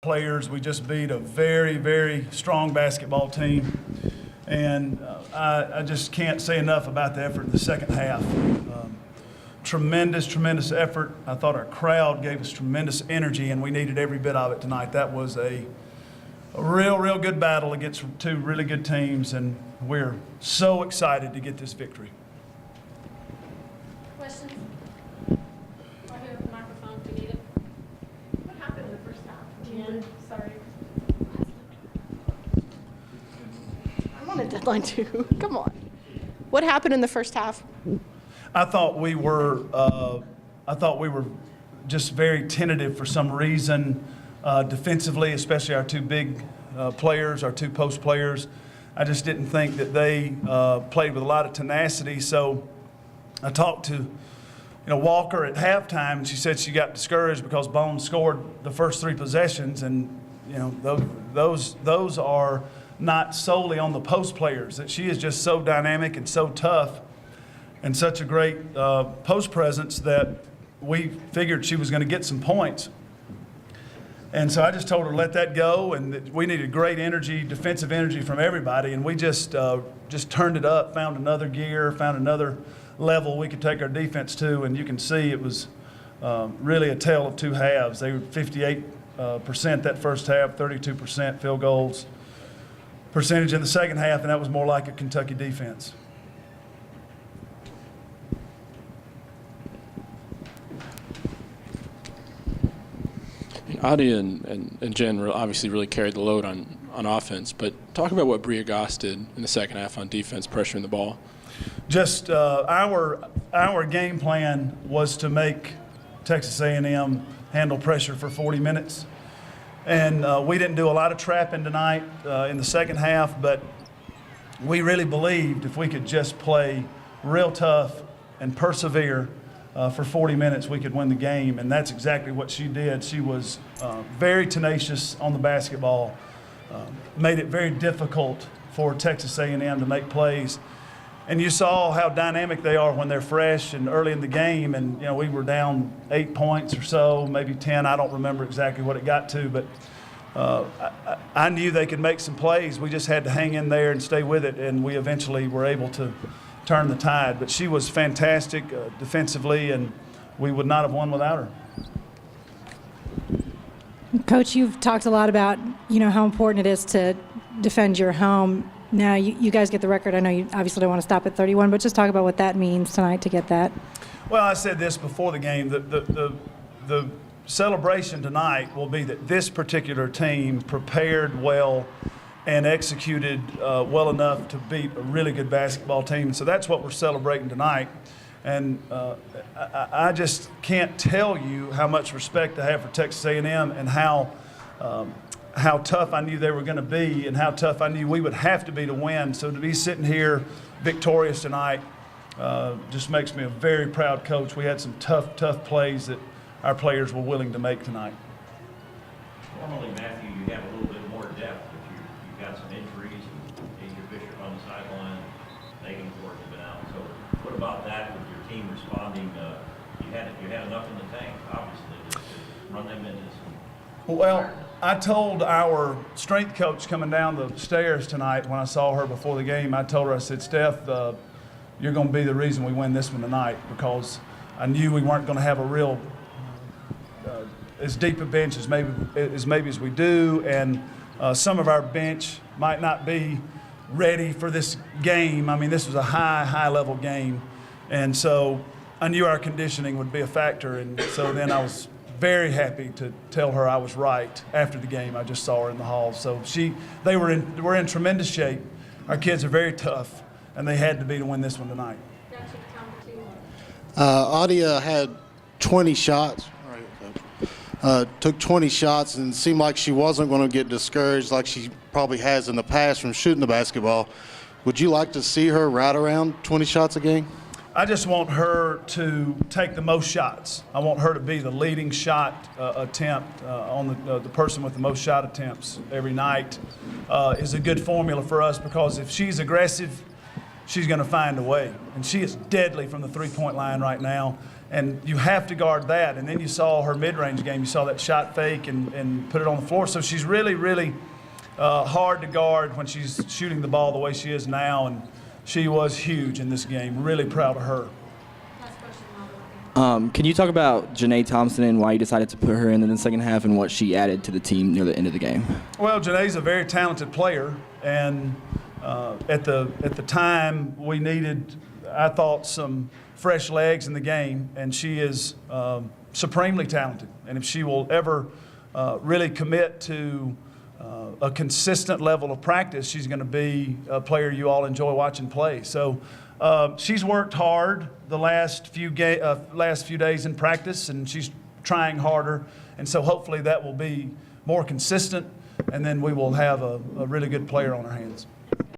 players. We just beat a very, very strong basketball team. And I just can't say enough about the effort in the second half. Tremendous effort. I thought our crowd gave us tremendous energy, and we needed every bit of it tonight. That was a real good battle against two really good teams, and we're so excited to get this victory. Questions? Right here, microphone, if you need it. What happened in the first half? Jen, sorry. I'm on a deadline too. Come on. What happened in the first half? I thought we were just very tentative for some reason defensively, especially our two big players, our two post players. I just didn't think that they played with a lot of tenacity. So I talked to Walker at halftime, and she said she got discouraged because Bones scored the first three possessions, and those are not solely on the post players. That she is just so dynamic and so tough and such a great post presence that we figured she was going to get some points. And so I just told her to let that go, and that we needed great energy, defensive energy from everybody, and we just turned it up, found another gear, found another level we could take our defense to, and you can see it was really a tale of two halves. They were 58% that first half, 32% field goals percentage in the second half, and that was more like a Kentucky defense. Adi and Jen obviously really carried the load on offense, but talk about what Bria Goss did in the second half on defense, pressuring the ball. Just our game plan was to make Texas A&M handle pressure for 40 minutes. And we didn't do a lot of trapping tonight in the second half, but we really believed if we could just play real tough and persevere for 40 minutes, we could win the game, and that's exactly what she did. She was very tenacious on the basketball, made it very difficult for Texas A&M to make plays. And you saw how dynamic they are when they're fresh and early in the game, and we were down 8 points or so, maybe 10. I don't remember exactly what it got to, but I knew they could make some plays. We just had to hang in there and stay with it, and we eventually were able to turn the tide. But she was fantastic defensively, and we would not have won without her. Coach, you've talked a lot about how important it is to defend your home. Now you guys get the record. I know you obviously don't want to stop at 31, but just talk about what that means tonight to get that. Well, I said this before the game. The celebration tonight will be that this particular team prepared well and executed well enough to beat a really good basketball team. So that's what we're celebrating tonight. And I just can't tell you how much respect I have for Texas A&M and how tough I knew they were going to be and how tough I knew we would have to be to win. So to be sitting here victorious tonight just makes me a very proud coach. We had some tough plays that our players were willing to make tonight. Normally, Matthew, you have a little bit more depth, but you've got some injuries, and Asia Bishop on the sideline, Megan Ford has been out. So what about that with your team responding? You had enough in the tank, obviously, to run them into some. Well, I told our strength coach coming down the stairs tonight when I saw her before the game, I told her, I said, Steph, you're going to be the reason we win this one tonight, because I knew we weren't going to have a real as deep a bench as maybe as we do, and some of our bench might not be ready for this game. I mean, this was a high level game, and so I knew our conditioning would be a factor, and so then I was very happy to tell her I was right after the game. I just saw her in the hall. So we're in tremendous shape. Our kids are very tough, and they had to be to win this one tonight. Adia had 20 shots. Took 20 shots and seemed like she wasn't going to get discouraged like she probably has in the past from shooting the basketball. Would you like to see her right around 20 shots a game? I just want her to take the most shots. I want her to be the leading shot attempt on the person with the most shot attempts every night is a good formula for us, because if she's aggressive she's going to find a way. And she is deadly from the three-point line right now. And you have to guard that. And then you saw her mid-range game. You saw that shot fake and put it on the floor. So she's really, really hard to guard when she's shooting the ball the way she is now. And she was huge in this game. Really proud of her. Last question, Marvin. Can you talk about Janae Thompson and why you decided to put her in the second half and what she added to the team near the end of the game? Well, Janae's a very talented player. And at the time, we needed, I thought, some fresh legs in the game, and she is supremely talented. And if she will ever really commit to a consistent level of practice, she's going to be a player you all enjoy watching play. So she's worked hard the last few days in practice, and she's trying harder. And so hopefully that will be more consistent, and then we will have a really good player on our hands.